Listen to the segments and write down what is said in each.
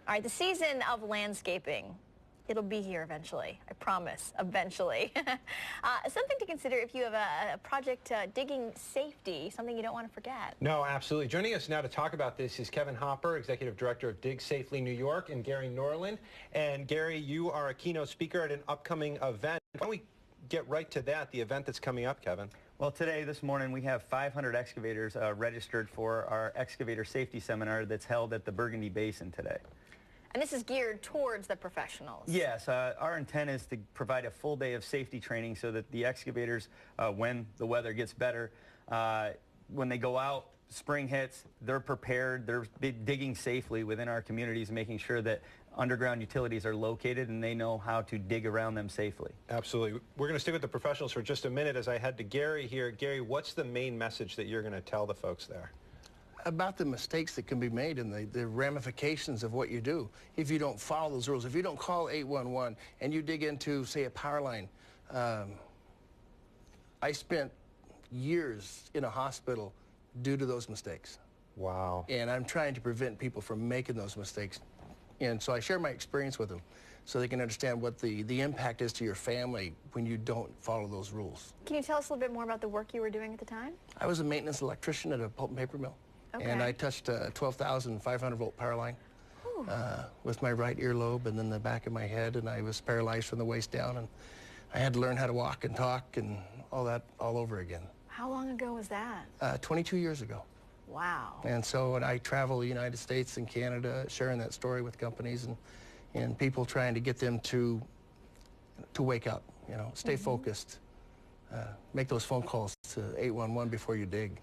All right, the season of landscaping. It'll be here eventually, I promise, eventually. Something to consider if you have a project digging safety, something you don't want to forget. No, absolutely. Joining us now to talk about this is Kevin Hopper, Executive Director of Dig Safely New York, and Gary Norland. And Gary, you are a keynote speaker at an upcoming event. Why don't we get right to that, the event that's coming up, Kevin? Well, this morning, we have 500 excavators registered for our excavator safety seminar that's held at the Burgundy Basin today. And this is geared towards the professionals. Yes, our intent is to provide a full day of safety training so that the excavators, when the weather gets better, when they go out, spring hits, they're prepared, they're digging safely within our communities, making sure that underground utilities are located and they know how to dig around them safely. Absolutely. We're going to stick with the professionals for just a minute as I head to Gary here. Gary, what's the main message that you're going to tell the folks there? About the mistakes that can be made and the ramifications of what you do if you don't follow those rules. If you don't call 811 and you dig into, say, a power line. I spent years in a hospital due to those mistakes. Wow. And I'm trying to prevent people from making those mistakes. And so I share my experience with them so they can understand what the impact is to your family when you don't follow those rules. Can you tell us a little bit more about the work you were doing at the time? I was a maintenance electrician at a pulp and paper mill. Okay. And I touched a 12,500 volt power line with my right earlobe and then the back of my head, and I was paralyzed from the waist down, and I had to learn how to walk and talk and all that all over again. How long ago was that? 22 years ago. Wow. And so when I travel the United States and Canada sharing that story with companies and people trying to get them to wake up, you know, stay focused, make those phone calls to 811 before you dig.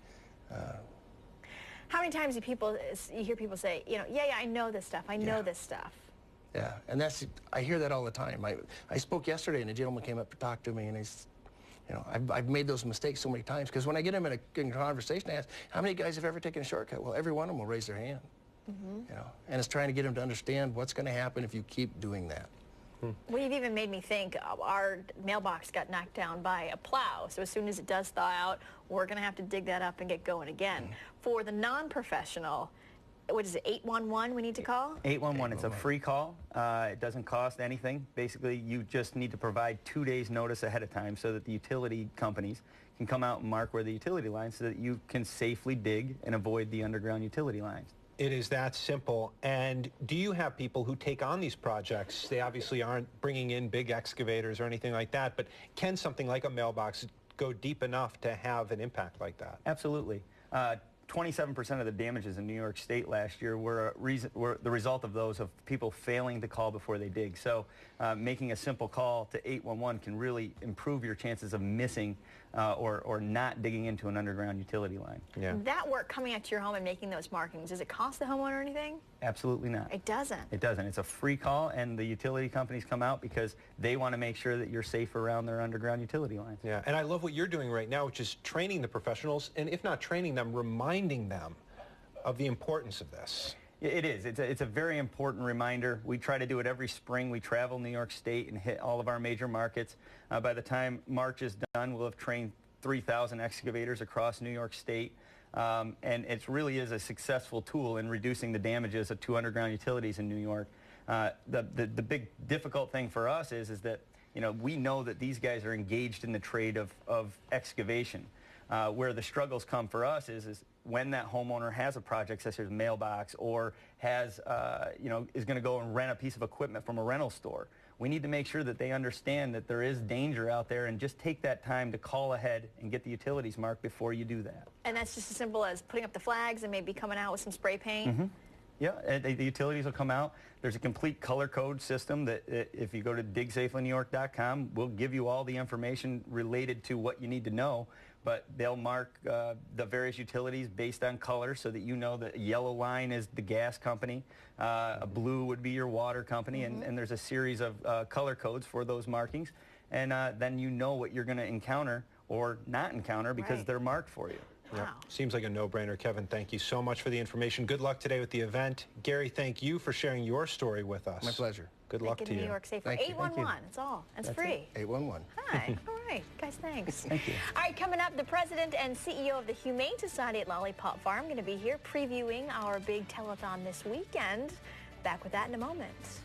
How many times do you hear people say, you know, yeah, I know this stuff, I know this stuff? Yeah, and I hear that all the time. I spoke yesterday and a gentleman came up to talk to me and he's, you know, I've made those mistakes so many times because when I get them in a conversation, I ask, how many guys have ever taken a shortcut? Well, every one of them will raise their hand, you know, and it's trying to get them to understand what's going to happen if you keep doing that. Well, you've even made me think our mailbox got knocked down by a plow. So as soon as it does thaw out, we're going to have to dig that up and get going again. For the non-professional, what is it, 811 we need to call? 811, it's a free call. It doesn't cost anything. Basically, you just need to provide 2 days notice ahead of time so that the utility companies can come out and mark where the utility lines so that you can safely dig and avoid the underground utility lines. It is that simple. And do you have people who take on these projects? They obviously aren't bringing in big excavators or anything like that, but can something like a mailbox go deep enough to have an impact like that? Absolutely. 27% of the damages in New York State last year were the result of those of people failing to call before they dig. So making a simple call to 811 can really improve your chances of missing or not digging into an underground utility line. Yeah. That work coming out to your home and making those markings, does it cost the homeowner anything? Absolutely not. It doesn't? It doesn't. It's a free call, and the utility companies come out because they want to make sure that you're safe around their underground utility lines. Yeah, and I love what you're doing right now, which is training the professionals, and if not training them, reminding them of the importance of this. It is. It's a very important reminder. We try to do it every spring. We travel New York State and hit all of our major markets. By the time March is done, we'll have trained 3,000 excavators across New York State. And it really is a successful tool in reducing the damages of 2 underground utilities in New York. The big difficult thing for us is that, you know, we know that these guys are engaged in the trade of excavation. Where the struggles come for us is when that homeowner has a project such as a mailbox or has, you know, is going to go and rent a piece of equipment from a rental store. We need to make sure that they understand that there is danger out there and just take that time to call ahead and get the utilities marked before you do that. And that's just as simple as putting up the flags and maybe coming out with some spray paint? Yeah, the utilities will come out. There's a complete color code system that if you go to digsafelyNewYork.com, we'll give you all the information related to what you need to know, but they'll mark the various utilities based on color so that you know that a yellow line is the gas company, a blue would be your water company, and there's a series of color codes for those markings, and then you know what you're going to encounter or not encounter because they're marked for you. Wow. Yeah. Seems like a no-brainer. Kevin, thank you so much for the information. Good luck today with the event. Gary, thank you for sharing your story with us. My pleasure. Good luck to you. New York safer. Thank you. 811, that's all. That's free. 811. Hi. All right. Guys, thanks. Thank you. All right, coming up, the president and CEO of the Humane Society at Lollipop Farm going to be here previewing our big telethon this weekend. Back with that in a moment.